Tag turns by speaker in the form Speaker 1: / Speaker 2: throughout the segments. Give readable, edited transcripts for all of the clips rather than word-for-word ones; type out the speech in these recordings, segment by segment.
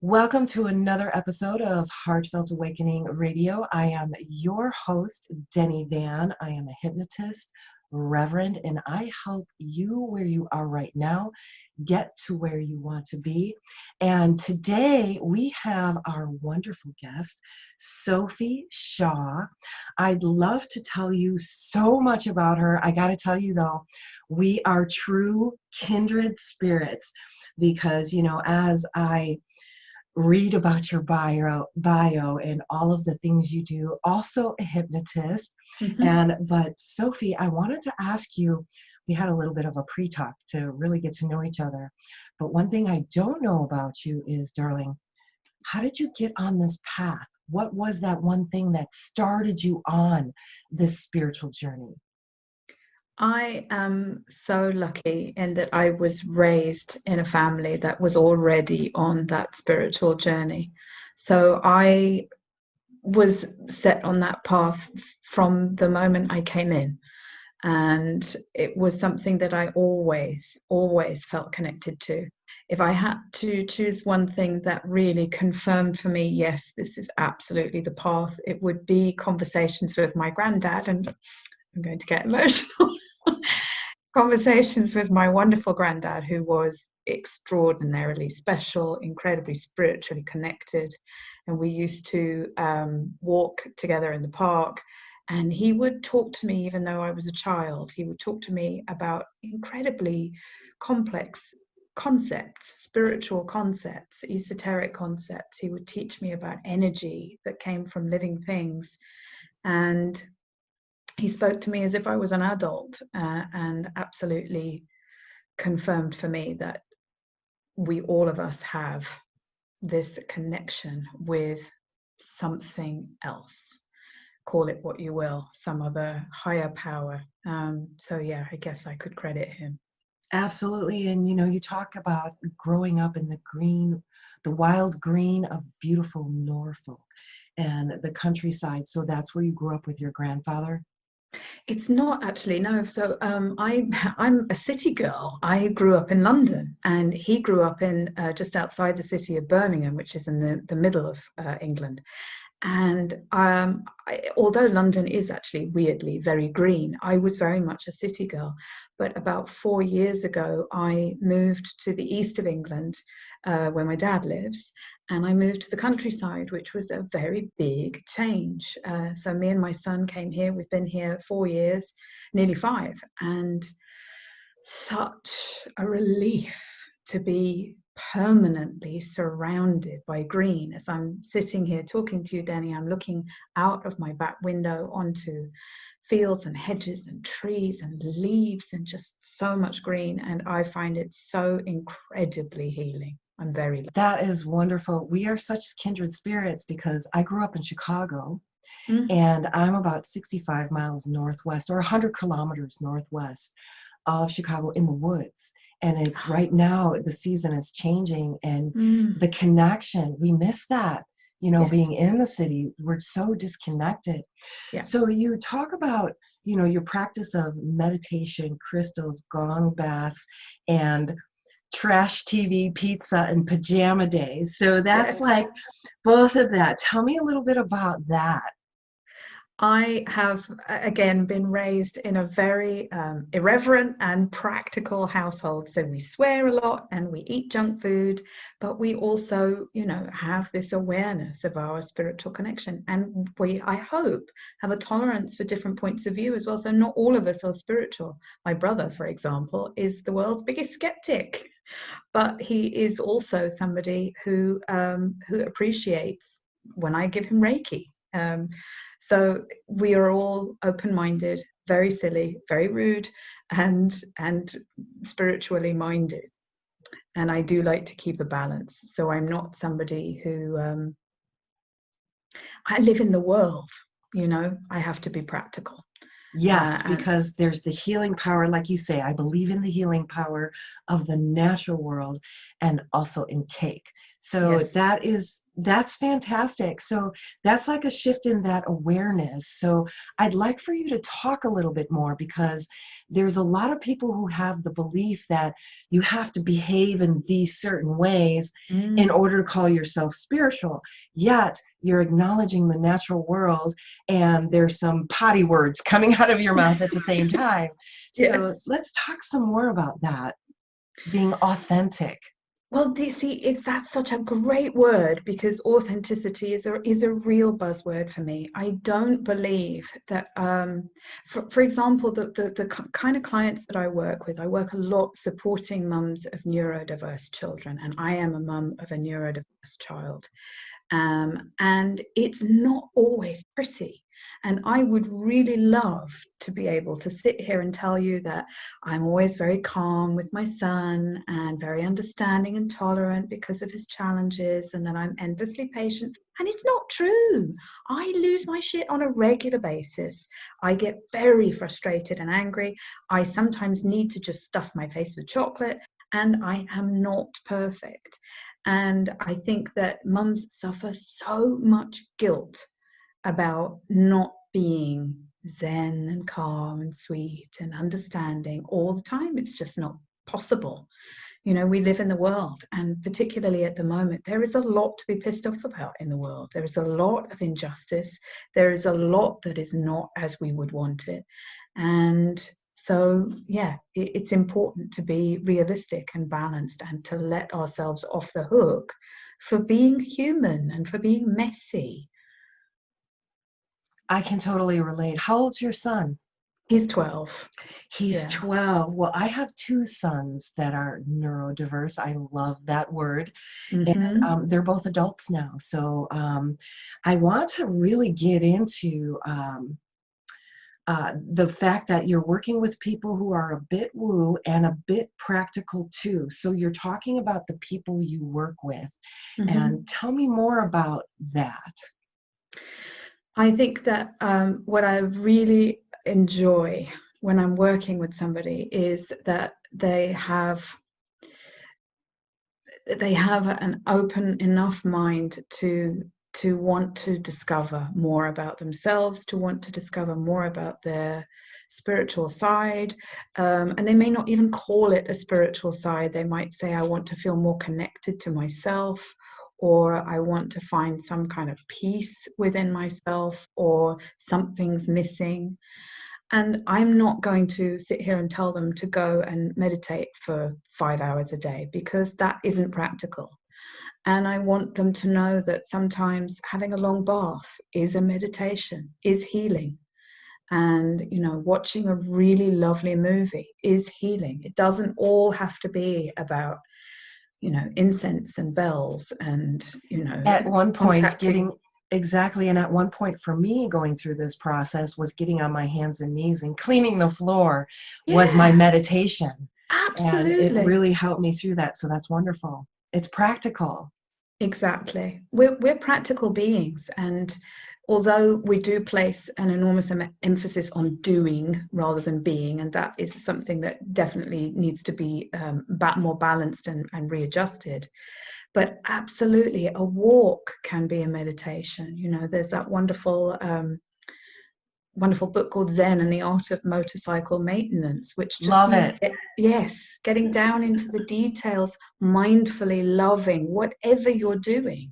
Speaker 1: Welcome to another episode of Heartfelt Awakening Radio. I am your host, Denny Van. I am a hypnotist, reverend, and I help you where you are right now get to where you want to be. And today we have our wonderful guest, Sophie Shaw. I'd love to tell you so much about her. I got to tell you though, we are true kindred spirits because, as I read about your bio and all of the things you do, also a hypnotist.
Speaker 2: Mhm.
Speaker 1: But Sophie, I wanted to ask you, we had a little bit of a pre-talk to really get to know each other. But one thing I don't know about you is, darling, how did you get on this path? What was that one thing that started you on this spiritual journey?
Speaker 2: I am so lucky in that I was raised in a family that was already on that spiritual journey. So I was set on that path from the moment I came in. And it was something that I always felt connected to. If I had to choose one thing that really confirmed for me, yes, this is absolutely the path, it would be conversations with my granddad. And I'm going to get emotional. Conversations with my wonderful granddad, who was extraordinarily special, incredibly spiritually connected. And we used to walk together in the park. And he would talk to me, even though I was a child, he would talk to me about incredibly complex concepts, spiritual concepts, esoteric concepts. He would teach me about energy that came from living things. And he spoke to me as if I was an adult, and absolutely confirmed for me that all of us have this connection with something else. Call it what you will, some other higher power. So yeah, I guess I could credit him.
Speaker 1: Absolutely. And you talk about growing up in the wild green of beautiful Norfolk and the countryside. So that's where you grew up with your grandfather?
Speaker 2: It's not actually, no. So I'm a city girl. I grew up in London, and he grew up in just outside the city of Birmingham, which is in the middle of England. And although London is actually weirdly very green, I was very much a city girl. But about 4 years ago, I moved to the east of England, where my dad lives, and I moved to the countryside, which was a very big change. So me and my son came here. We've been here 4 years, nearly 5, and such a relief to be permanently surrounded by green. As I'm sitting here talking to you, Danny, I'm looking out of my back window onto fields and hedges and trees and leaves and just so much green. And I find it so incredibly healing. I'm very lucky.
Speaker 1: That is wonderful. We are such kindred spirits because I grew up in Chicago
Speaker 2: Mm.
Speaker 1: and I'm about 65 miles northwest or 100 kilometers northwest of Chicago in the woods. And it's right now, the season is changing and
Speaker 2: Mm.
Speaker 1: the connection, we miss that,
Speaker 2: Yes.
Speaker 1: being in the city, we're so disconnected.
Speaker 2: Yeah.
Speaker 1: So you talk about, your practice of meditation, crystals, gong baths, and trash TV, pizza, and pajama days. So that's
Speaker 2: Yes.
Speaker 1: like both of that. Tell me a little bit about that.
Speaker 2: I have, again, been raised in a very irreverent and practical household. So we swear a lot and we eat junk food, but we also, have this awareness of our spiritual connection. And we, I hope, have a tolerance for different points of view as well. So not all of us are spiritual. My brother, for example, is the world's biggest skeptic, but he is also somebody who appreciates when I give him Reiki. So we are all open-minded, very silly, very rude, and spiritually minded. And I do like to keep a balance. So I'm not somebody who I live in the world. I have to be practical.
Speaker 1: Yes,
Speaker 2: And
Speaker 1: because there's the healing power, like you say, I believe in the healing power of the natural world and also in cake. So
Speaker 2: yes,
Speaker 1: that's fantastic. So that's like a shift in that awareness. So I'd like for you to talk a little bit more because there's a lot of people who have the belief that you have to behave in these certain ways in order to call yourself spiritual. Yet you're acknowledging the natural world, and there's some potty words coming out of your mouth at the same time. So
Speaker 2: Yes.
Speaker 1: let's talk some more about that, being authentic.
Speaker 2: Well, that's such a great word, because authenticity is a real buzzword for me. I don't believe that, for example, the kind of clients that I work with, I work a lot supporting mums of neurodiverse children, and I am a mum of a neurodiverse child. And it's not always pretty. And I would really love to be able to sit here and tell you that I'm always very calm with my son and very understanding and tolerant because of his challenges, and that I'm endlessly patient. And it's not true. I lose my shit on a regular basis. I get very frustrated and angry. I sometimes need to just stuff my face with chocolate, and I am not perfect. And I think that mums suffer so much guilt about not being zen and calm and sweet and understanding all the time. It's just not possible. You know, we live in the world, and particularly at the moment, there is a lot to be pissed off about in the world. There is a lot of injustice. There is a lot that is not as we would want it. And so, yeah, it's important to be realistic and balanced, and to let ourselves off the hook for being human and for being messy.
Speaker 1: I can totally relate. How old's your son?
Speaker 2: He's 12.
Speaker 1: He's
Speaker 2: Yeah.
Speaker 1: 12. Well, I have two sons that are neurodiverse. I love that word. And they're both adults now. So I want to really get into the fact that you're working with people who are a bit woo and a bit practical too. So you're talking about the people you work with. And tell me more about that.
Speaker 2: I think that what I really enjoy when I'm working with somebody is that they have an open enough mind to want to discover more about themselves, to want to discover more about their spiritual side. And they may not even call it a spiritual side. They might say, I want to feel more connected to myself, or I want to find some kind of peace within myself, or something's missing. And I'm not going to sit here and tell them to go and meditate for 5 hours a day, because that isn't practical. And I want them to know that sometimes having a long bath is a meditation, is healing. And, you know, watching a really lovely movie is healing. It doesn't all have to be about, you know, incense and bells and, you know,
Speaker 1: At one point,
Speaker 2: contacting.
Speaker 1: exactly. And at one point for me, going through this process was getting on my hands and knees and cleaning the floor was my
Speaker 2: Yeah,
Speaker 1: meditation. And it
Speaker 2: absolutely.
Speaker 1: really helped me through that. So that's wonderful. It's practical.
Speaker 2: Exactly. We're practical beings, and although we do place an enormous emphasis on doing rather than being, and that is something that definitely needs to be more balanced and readjusted. But absolutely, a walk can be a meditation. You know, there's that wonderful book called Zen and the Art of Motorcycle Maintenance, which just
Speaker 1: Love
Speaker 2: means,
Speaker 1: it.
Speaker 2: getting down into the details, mindfully loving whatever you're doing.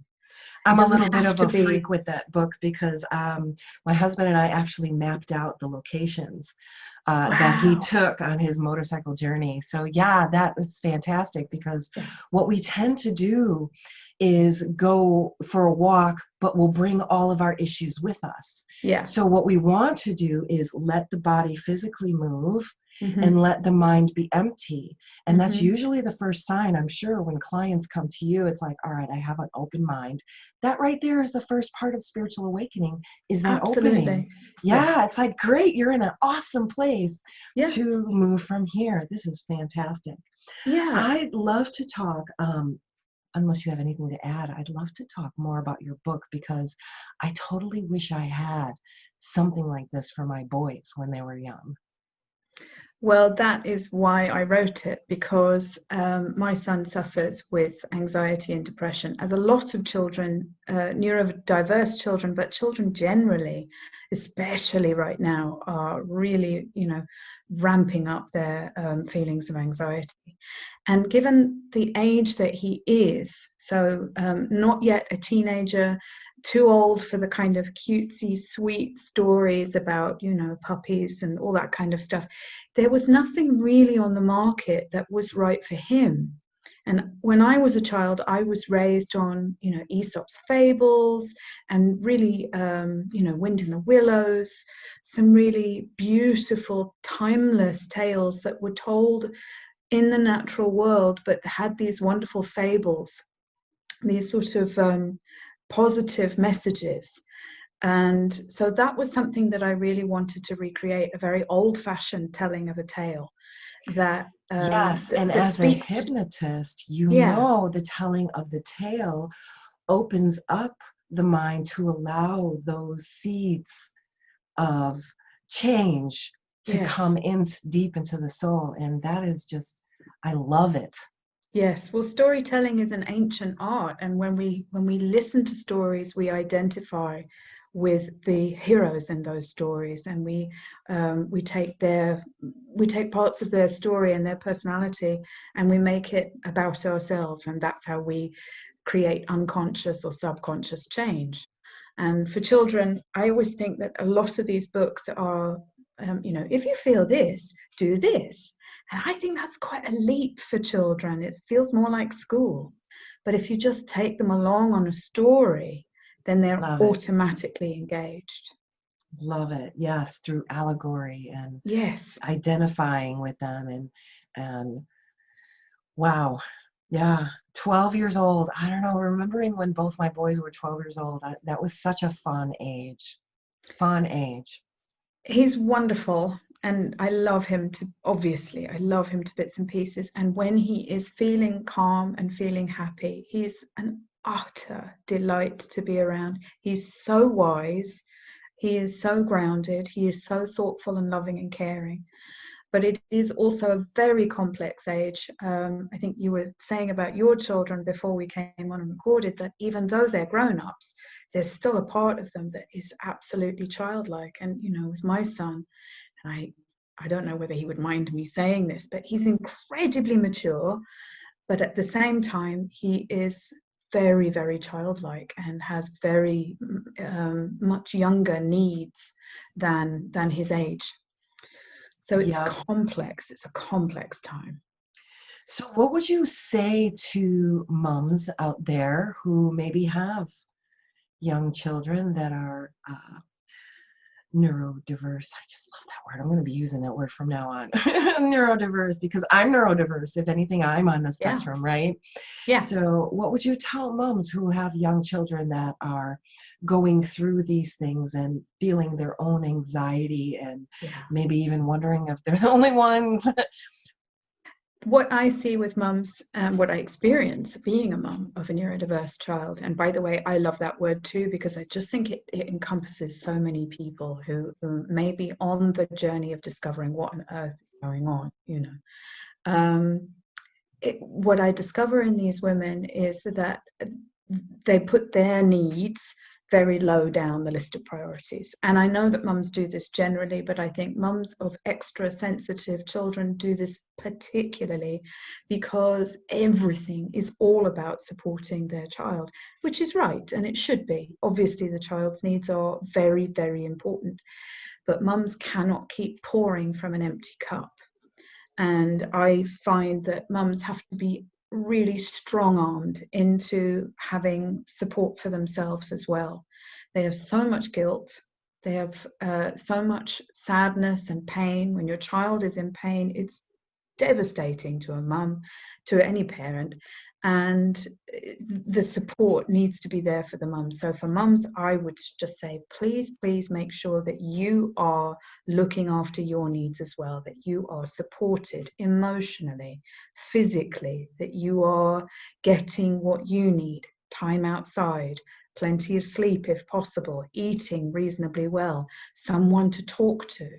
Speaker 2: It
Speaker 1: I'm a
Speaker 2: doesn't
Speaker 1: little bit
Speaker 2: have
Speaker 1: of
Speaker 2: to
Speaker 1: a
Speaker 2: be.
Speaker 1: freak with that book because my husband and I actually mapped out the locations that he
Speaker 2: Wow.
Speaker 1: took on his motorcycle journey. So yeah, that was fantastic because
Speaker 2: Yeah.
Speaker 1: what we tend to do is go for a walk, but we'll bring all of our issues with us.
Speaker 2: Yeah.
Speaker 1: So what we want to do is let the body physically move and
Speaker 2: Mm-hmm.
Speaker 1: let the mind be empty. And that's
Speaker 2: Mm-hmm.
Speaker 1: usually the first sign, I'm sure, when clients come to you, it's like, all right, I have an open mind. That right there is the first part of spiritual awakening, is that opening.
Speaker 2: Absolutely. Yeah.
Speaker 1: Yeah, it's like, great, you're in an awesome place
Speaker 2: Yeah.
Speaker 1: to move from here. This is fantastic.
Speaker 2: Yeah.
Speaker 1: I'd love to talk, unless you have anything to add, I'd love to talk more about your book because I totally wish I had something like this for my boys when they were young.
Speaker 2: Well, that is why I wrote it, because my son suffers with anxiety and depression, as a lot of children, neurodiverse children, but children generally, especially right now, are really, ramping up their feelings of anxiety. And given the age that he is, so not yet a teenager, too old for the kind of cutesy, sweet stories about, puppies and all that kind of stuff, there was nothing really on the market that was right for him. And when I was a child, I was raised on, Aesop's fables and really, Wind in the Willows, some really beautiful, timeless tales that were told in the natural world, but had these wonderful fables, these sort of positive messages. And so that was something that I really wanted to recreate, a very old-fashioned telling of a tale that
Speaker 1: Yes, and
Speaker 2: that
Speaker 1: as a
Speaker 2: speaks to,
Speaker 1: hypnotist,
Speaker 2: yeah,
Speaker 1: the telling of the tale opens up the mind to allow those seeds of change to
Speaker 2: yes,
Speaker 1: come in deep into the soul. And that is just, I love it.
Speaker 2: yes. Well, storytelling is an ancient art, and when we listen to stories, we identify with the heroes in those stories, and we take parts of their story and their personality, and we make it about ourselves, and that's how we create unconscious or subconscious change. And for children, I always think that a lot of these books are, if you feel this, do this. And I think that's quite a leap for children. It feels more like school. But if you just take them along on a story, then they're
Speaker 1: Love it.
Speaker 2: automatically engaged.
Speaker 1: Love it. Yes, through allegory and
Speaker 2: Yes.
Speaker 1: identifying with them and wow. Yeah, 12 years old. I don't know, remembering when both my boys were 12 years old, that was such a fun age. Fun age.
Speaker 2: He's wonderful. And I love him I love him to bits and pieces. And when he is feeling calm and feeling happy, he's an utter delight to be around. He's so wise. He is so grounded. He is so thoughtful and loving and caring. But it is also a very complex age. I think you were saying about your children before we came on and recorded that even though they're grown-ups, there's still a part of them that is absolutely childlike. And, with my son, and I don't know whether he would mind me saying this, but he's incredibly mature, but at the same time, he is very, very childlike and has very much younger needs than his age. So it's
Speaker 1: Yeah.
Speaker 2: complex. It's a complex time.
Speaker 1: So what would you say to moms out there who maybe have young children that are neurodiverse? I just love that word. I'm going to be using that word from now on. Neurodiverse, because I'm neurodiverse. If anything, I'm on the
Speaker 2: Yeah.
Speaker 1: spectrum, right?
Speaker 2: Yeah.
Speaker 1: So what would you tell moms who have young children that are going through these things and feeling their own anxiety and
Speaker 2: Yeah.
Speaker 1: maybe even wondering if they're the only ones?
Speaker 2: What I see with mums and what I experience being a mum of a neurodiverse child, and by the way, I love that word too, because I just think it encompasses so many people who may be on the journey of discovering what on earth is going on, what I discover in these women is that they put their needs very low down the list of priorities. And I know that mums do this generally, but I think mums of extra sensitive children do this particularly because everything is all about supporting their child, which is right, and it should be. Obviously, the child's needs are very, very important, but mums cannot keep pouring from an empty cup. And I find that mums have to be really strong-armed into having support for themselves as well. They have so much guilt. They have so much sadness and pain. When your child is in pain, it's devastating to a mum, to any parent, and the support needs to be there for the mums. So for mums, I would just say, please make sure that you are looking after your needs as well, that you are supported emotionally, physically, that you are getting what you need, time outside, plenty of sleep if possible, eating reasonably well, someone to talk to.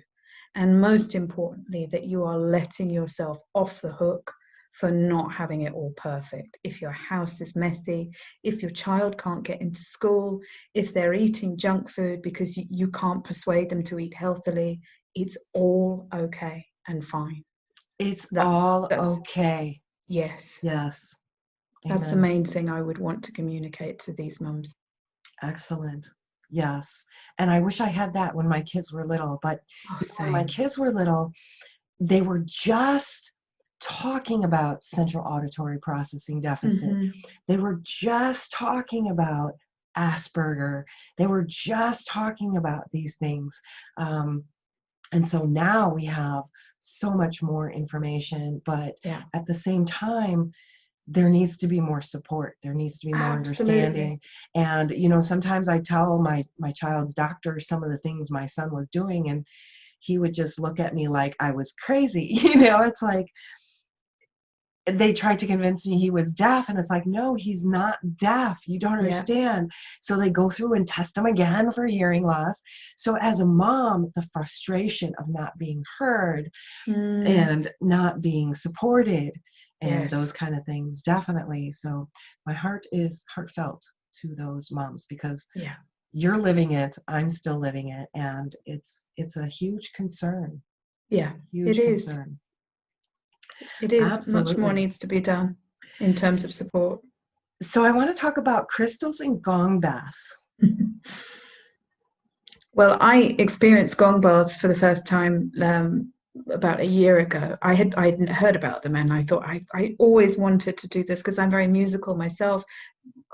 Speaker 2: And most importantly, that you are letting yourself off the hook for not having it all perfect. If your house is messy, if your child can't get into school, if they're eating junk food because you can't persuade them to eat healthily, it's all okay and fine.
Speaker 1: It's
Speaker 2: That's
Speaker 1: all okay.
Speaker 2: yes.
Speaker 1: Yes.
Speaker 2: That's the
Speaker 1: Amen.
Speaker 2: main thing I would want to communicate to these mums.
Speaker 1: Excellent. Yes. And I wish I had that when my kids were little, but
Speaker 2: Oh,
Speaker 1: when my
Speaker 2: same.
Speaker 1: kids were little, they were just talking about central auditory processing deficit.
Speaker 2: Mm-hmm.
Speaker 1: They were just talking about Asperger. They were just talking about these things. And so now we have so much more information, but
Speaker 2: Yeah,
Speaker 1: at the same time, there needs to be more support. There needs to be more
Speaker 2: absolutely.
Speaker 1: understanding. And, sometimes I tell my child's doctor some of the things my son was doing, and he would just look at me like I was crazy. It's like they tried to convince me he was deaf, and it's like, no, he's not deaf. You don't
Speaker 2: Yeah.
Speaker 1: understand. So they go through and test him again for hearing loss. So as a mom, the frustration of not being heard
Speaker 2: Mm,
Speaker 1: and not being supported and those
Speaker 2: yes.
Speaker 1: kind of things, definitely. So my heart is heartfelt to those moms, because
Speaker 2: Yeah.
Speaker 1: you're living it, I'm still living it, and it's a huge concern.
Speaker 2: Yeah. It
Speaker 1: Huge
Speaker 2: is.
Speaker 1: concern.
Speaker 2: It is. Much more
Speaker 1: Absolutely.
Speaker 2: needs to be done in terms of support.
Speaker 1: So I want to talk about crystals and gong baths.
Speaker 2: Well, I experienced gong baths for the first time about a year ago. I hadn't heard about them, and I thought I always wanted to do this because I'm very musical myself.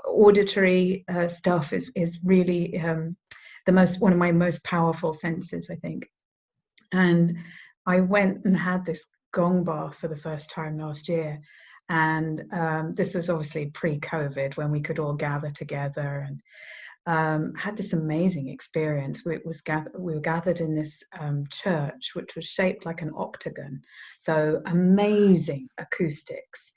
Speaker 2: Auditory stuff is really one of my most powerful senses, I think. And I went and had this gong bath for the first time last year. And this was obviously pre-COVID, when we could all gather together, and had this amazing experience. We were gathered in this church, which was shaped like an octagon. So amazing acoustics.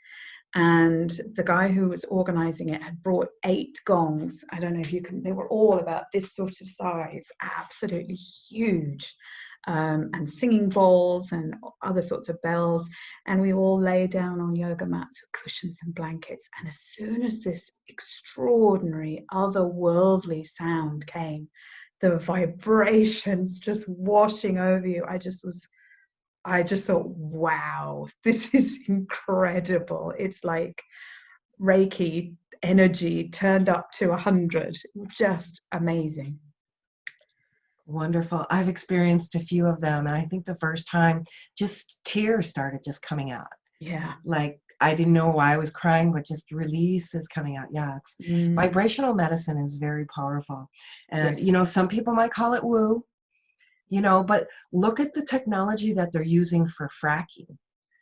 Speaker 2: And the guy who was organizing it had brought 8 gongs. I don't know if you can, they were all about this sort of size, absolutely huge. And singing bowls and other sorts of bells. And we all lay down on yoga mats with cushions and blankets. And as soon as this extraordinary, otherworldly sound came, the vibrations just washing over you, I just thought, wow, this is incredible. It's like Reiki energy turned up to 100. Just amazing.
Speaker 1: Wonderful. I've experienced a few of them, and I think the first time, just tears started just coming out.
Speaker 2: Yeah.
Speaker 1: Like, I didn't know why I was crying, but just release is coming out. Yeah, vibrational medicine is very powerful. And,
Speaker 2: Yes.
Speaker 1: Some people might call it woo, but look at the technology that they're using for fracking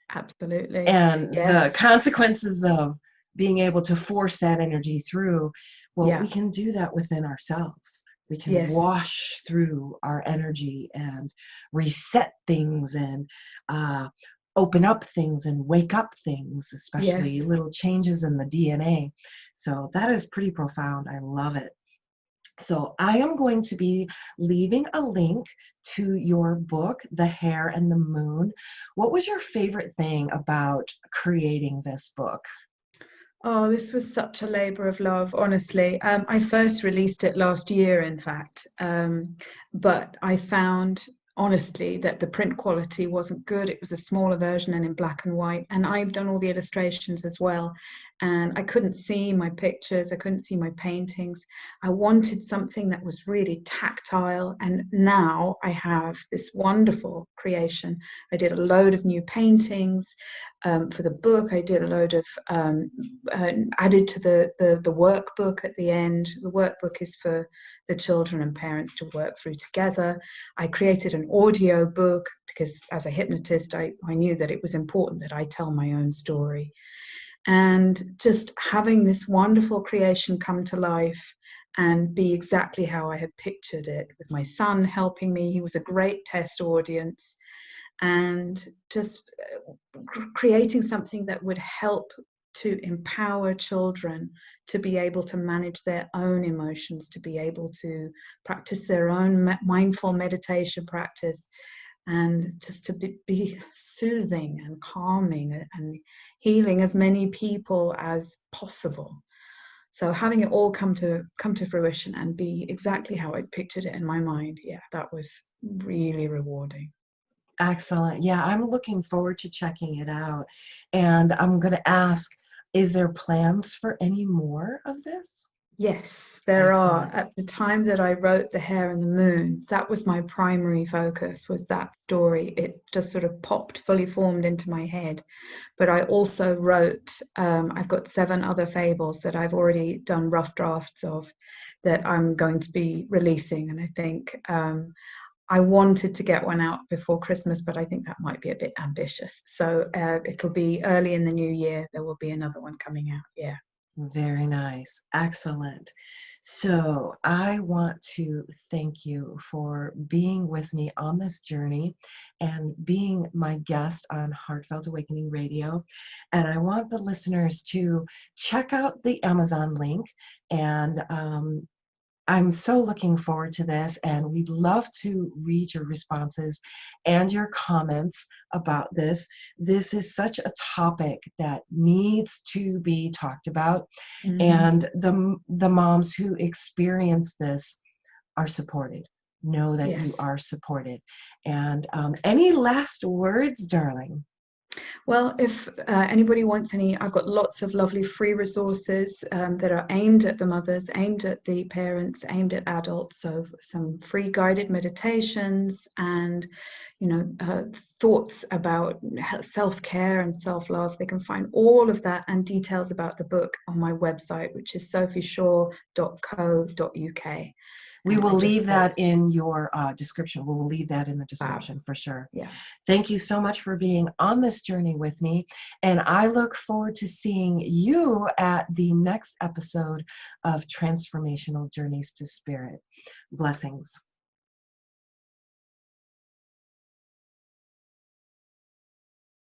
Speaker 2: Absolutely.
Speaker 1: and the
Speaker 2: Yes.
Speaker 1: consequences of being able to force that energy through. Well,
Speaker 2: Yeah.
Speaker 1: we can do that within ourselves. We can
Speaker 2: Yes.
Speaker 1: wash through our energy and reset things and open up things and wake up things,
Speaker 2: Yes.
Speaker 1: especially little changes in the DNA. So that is pretty profound. I love it. So I am going to be leaving a link to your book, The Hair and the Moon. What was your favorite thing about creating this book?
Speaker 2: Oh, this was such a labor of love, honestly. I first released it last year, in fact, but I found, honestly, that the print quality wasn't good. It was a smaller version and in black and white, and I've done all the illustrations as well. And I couldn't see my pictures, I couldn't see my paintings. I wanted something that was really tactile, and now I have this wonderful creation. I did a load of new paintings. For the book, I did a load of added to the workbook at the end. The workbook is for the children and parents to work through together. I created an audio book because, as a hypnotist, I knew that it was important that I tell my own story. And just having this wonderful creation come to life and be exactly how I had pictured it, with my son helping me. He was a great test audience. And just creating something that would help to empower children to be able to manage their own emotions, to be able to practice their own mindful meditation practice, and just to be soothing and calming and healing as many people as possible. So having it all come to fruition and be exactly how I'd pictured it in my mind, yeah, that was really rewarding.
Speaker 1: Excellent. Yeah, I'm looking forward to checking it out. And I'm going to ask, is there plans for any more of this?
Speaker 2: Yes, there are.
Speaker 1: Excellent.
Speaker 2: At the time that I wrote The Hare and the Moon, that was my primary focus, was that story. It just sort of popped fully formed into my head. But I also wrote, I've got 7 other fables that I've already done rough drafts of that I'm going to be releasing. And I think I wanted to get one out before Christmas, but I think that might be a bit ambitious. So it'll be early in the new year. There will be another one coming out. Yeah.
Speaker 1: Very nice. Excellent. So I want to thank you for being with me on this journey and being my guest on Heartfelt Awakening Radio. And I want the listeners to check out the Amazon link. And I'm so looking forward to this, and we'd love to read your responses and your comments about this. This is such a topic that needs to be talked about, and the moms who experience this are supported. Know that you
Speaker 2: Yes.
Speaker 1: are supported. And any last words, darling?
Speaker 2: Well, if anybody wants any, I've got lots of lovely free resources that are aimed at the mothers, aimed at the parents, aimed at adults. So some free guided meditations and, thoughts about self-care and self-love. They can find all of that and details about the book on my website, which is sophieshaw.co.uk.
Speaker 1: We will leave that in your description. We will leave that in the
Speaker 2: Fab.
Speaker 1: description for sure.
Speaker 2: Yeah.
Speaker 1: Thank you so much for being on this journey with me. And I look forward to seeing you at the next episode of Transformational Journeys to Spirit. Blessings.